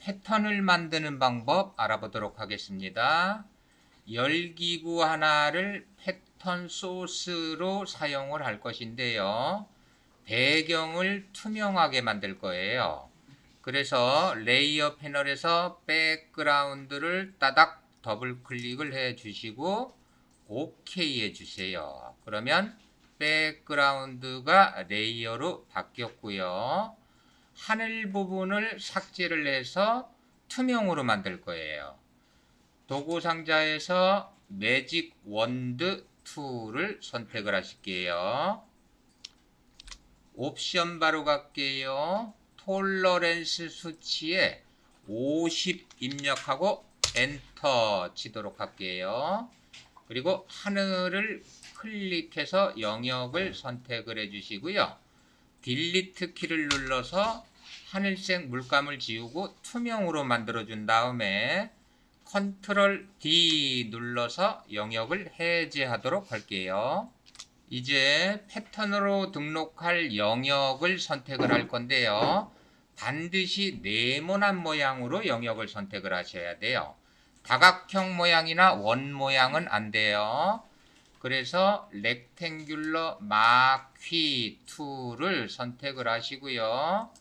패턴을 만드는 방법 알아보도록 하겠습니다. 열기구 하나를 패턴 소스로 사용을 할 것인데요. 배경을 투명하게 만들 거예요. 그래서 레이어 패널에서 백그라운드를 따닥 더블 클릭을 해 주시고 OK 해 주세요. 그러면 백그라운드가 레이어로 바뀌었고요. 하늘 부분을 삭제를 해서 투명으로 만들 거예요. 도구 상자에서 매직 원드 툴을 선택을 하실게요. 옵션 바로 갈게요. 톨러렌스 수치에 50 입력하고 엔터 치도록 할게요. 그리고 하늘을 클릭해서 영역을 선택을 해 주시고요. 딜리트 키를 눌러서 하늘색 물감을 지우고 투명으로 만들어 준 다음에 컨트롤 D 눌러서 영역을 해제하도록 할게요. 이제 패턴으로 등록할 영역을 선택을 할 건데요. 반드시 네모난 모양으로 영역을 선택을 하셔야 돼요. 다각형 모양이나 원 모양은 안 돼요. 그래서 렉탱귤러 마퀴 툴을 선택을 하시고요.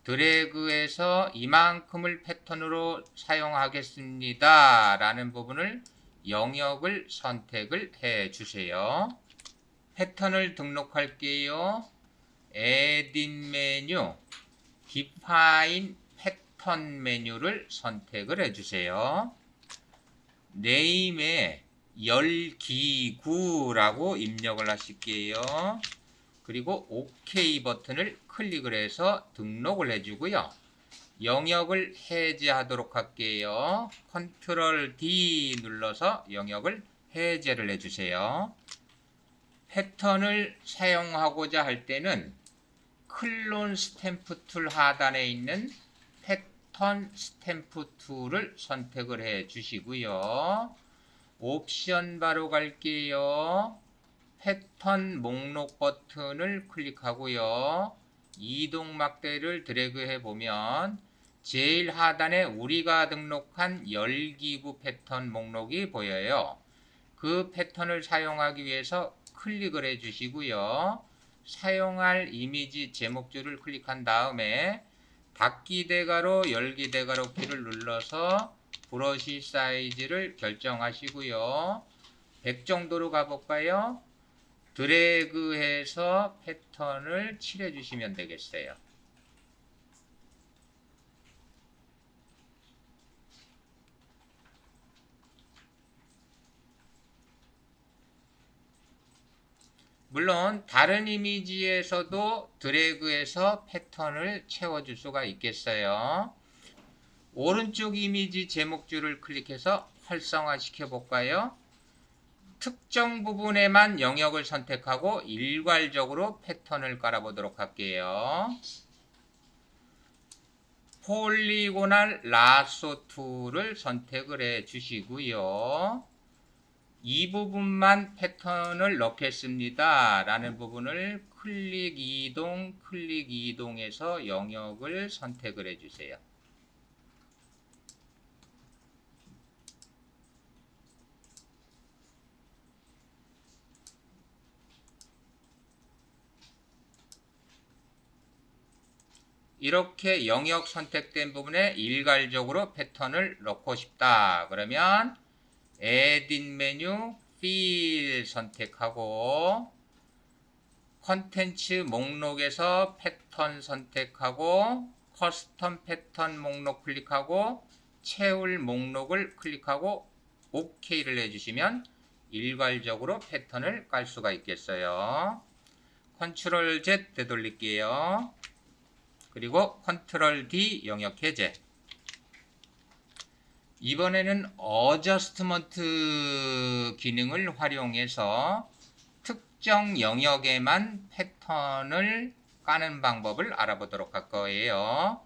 드래그해서 이만큼을 패턴으로 사용하겠습니다 라는 부분을 영역을 선택을 해 주세요. 패턴을 등록할게요. 에딧 메뉴, 디파인 패턴 메뉴를 선택을 해주세요. 네임에 열기구라고 입력을 하실게요. 그리고 OK 버튼을 클릭을 해서 등록을 해주고요. 영역을 해제하도록 할게요. 컨트롤 D 눌러서 영역을 해제를 해주세요. 패턴을 사용하고자 할 때는 클론 스탬프 툴 하단에 있는 패턴 스탬프 툴을 선택을 해 주시고요. 옵션 바로 갈게요. 패턴 목록 버튼을 클릭하고요. 이동 막대를 드래그 해 보면 제일 하단에 우리가 등록한 열기구 패턴 목록이 보여요. 그 패턴을 사용하기 위해서 클릭을 해 주시고요. 사용할 이미지 제목줄을 클릭한 다음에 닫기 대괄호, 열기 대괄호 키를 눌러서 브러쉬 사이즈를 결정하시고요. 100 정도로 가볼까요? 드래그해서 패턴을 칠해 주시면 되겠어요. 물론 다른 이미지에서도 드래그해서 패턴을 채워줄 수가 있겠어요. 오른쪽 이미지 제목줄을 클릭해서 활성화 시켜볼까요? 특정 부분에만 영역을 선택하고 일괄적으로 패턴을 깔아보도록 할게요. 폴리고널 라소 툴을 선택을 해 주시고요. 이 부분만 패턴을 넣겠습니다 라는 부분을 클릭 이동해서 영역을 선택을 해 주세요. 이렇게 영역 선택된 부분에 일괄적으로 패턴을 넣고 싶다 그러면 에딧 메뉴 필 선택하고 컨텐츠 목록에서 패턴 선택하고 커스텀 패턴 목록 클릭하고 채울 목록을 클릭하고 OK를 해주시면 일괄적으로 패턴을 깔 수가 있겠어요. 컨트롤 Z 되돌릴게요. 그리고 컨트롤 D 영역 해제. 이번에는 어저스트먼트 기능을 활용해서 특정 영역에만 패턴을 까는 방법을 알아보도록 할 거예요.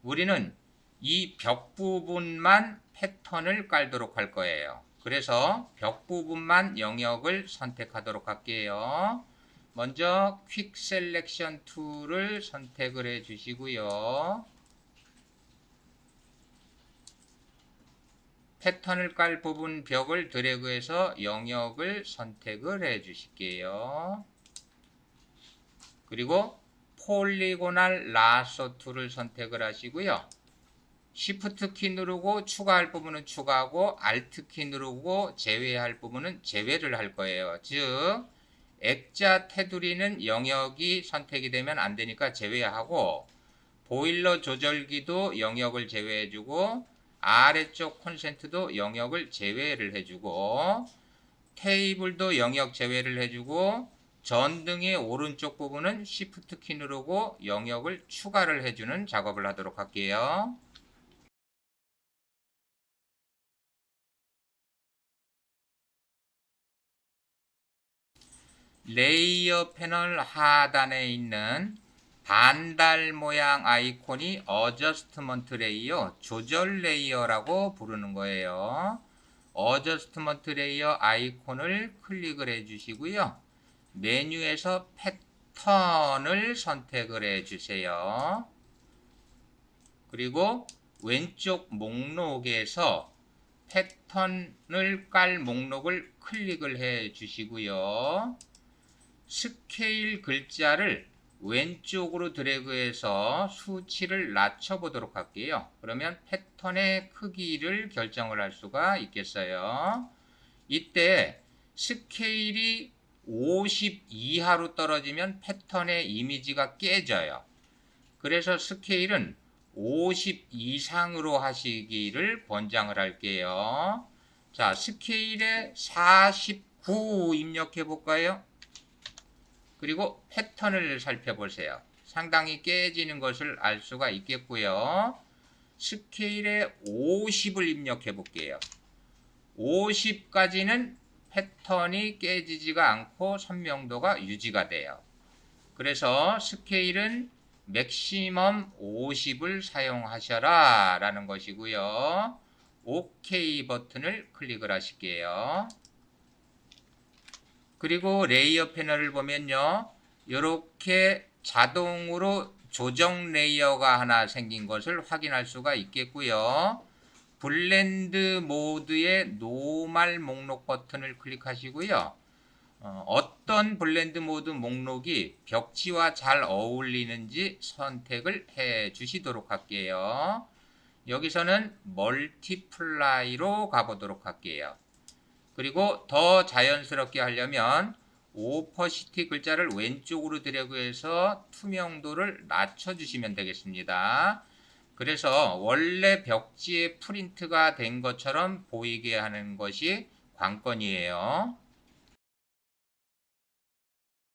우리는 이 벽 부분만 패턴을 깔도록 할 거예요. 그래서 벽 부분만 영역을 선택하도록 할게요. 먼저 퀵 셀렉션 툴을 선택을 해 주시고요. 패턴을 깔 부분 벽을 드래그해서 영역을 선택을 해 주실게요. 그리고 폴리고널 라소 툴을 선택을 하시고요. Shift 키 누르고 추가할 부분은 추가하고 Alt 키 누르고 제외할 부분은 제외를 할 거예요. 즉 액자 테두리는 영역이 선택이 되면 안 되니까 제외하고, 보일러 조절기도 영역을 제외해주고, 아래쪽 콘센트도 영역을 제외를 해주고, 테이블도 영역 제외를 해주고, 전등의 오른쪽 부분은 Shift 키 누르고 영역을 추가를 해주는 작업을 하도록 할게요. 레이어 패널 하단에 있는 반달 모양 아이콘이 어저스트먼트 레이어, 조절 레이어라고 부르는 거예요. 어저스트먼트 레이어 아이콘을 클릭을 해 주시고요. 메뉴에서 패턴을 선택을 해 주세요. 그리고 왼쪽 목록에서 패턴을 깔 목록을 클릭을 해 주시고요. 스케일 글자를 왼쪽으로 드래그해서 수치를 낮춰 보도록 할게요. 그러면 패턴의 크기를 결정을 할 수가 있겠어요. 이때 스케일이 50 이하로 떨어지면 패턴의 이미지가 깨져요. 그래서 스케일은 50 이상으로 하시기를 권장을 할게요. 자, 스케일에 49 입력해 볼까요? 그리고 패턴을 살펴보세요. 상당히 깨지는 것을 알 수가 있겠고요. 스케일에 50을 입력해 볼게요. 50까지는 패턴이 깨지지가 않고 선명도가 유지가 돼요. 그래서 스케일은 맥시멈 50을 사용하셔라 라는 것이고요. OK 버튼을 클릭을 하실게요. 그리고 레이어 패널을 보면요, 이렇게 자동으로 조정 레이어가 하나 생긴 것을 확인할 수가 있겠고요. 블렌드 모드의 노멀 목록 버튼을 클릭하시고요. 어떤 블렌드 모드 목록이 벽지와 잘 어울리는지 선택을 해 주시도록 할게요. 여기서는 멀티플라이로 가보도록 할게요. 그리고 더 자연스럽게 하려면 오퍼시티 글자를 왼쪽으로 드래그해서 투명도를 낮춰주시면 되겠습니다. 그래서 원래 벽지에 프린트가 된 것처럼 보이게 하는 것이 관건이에요.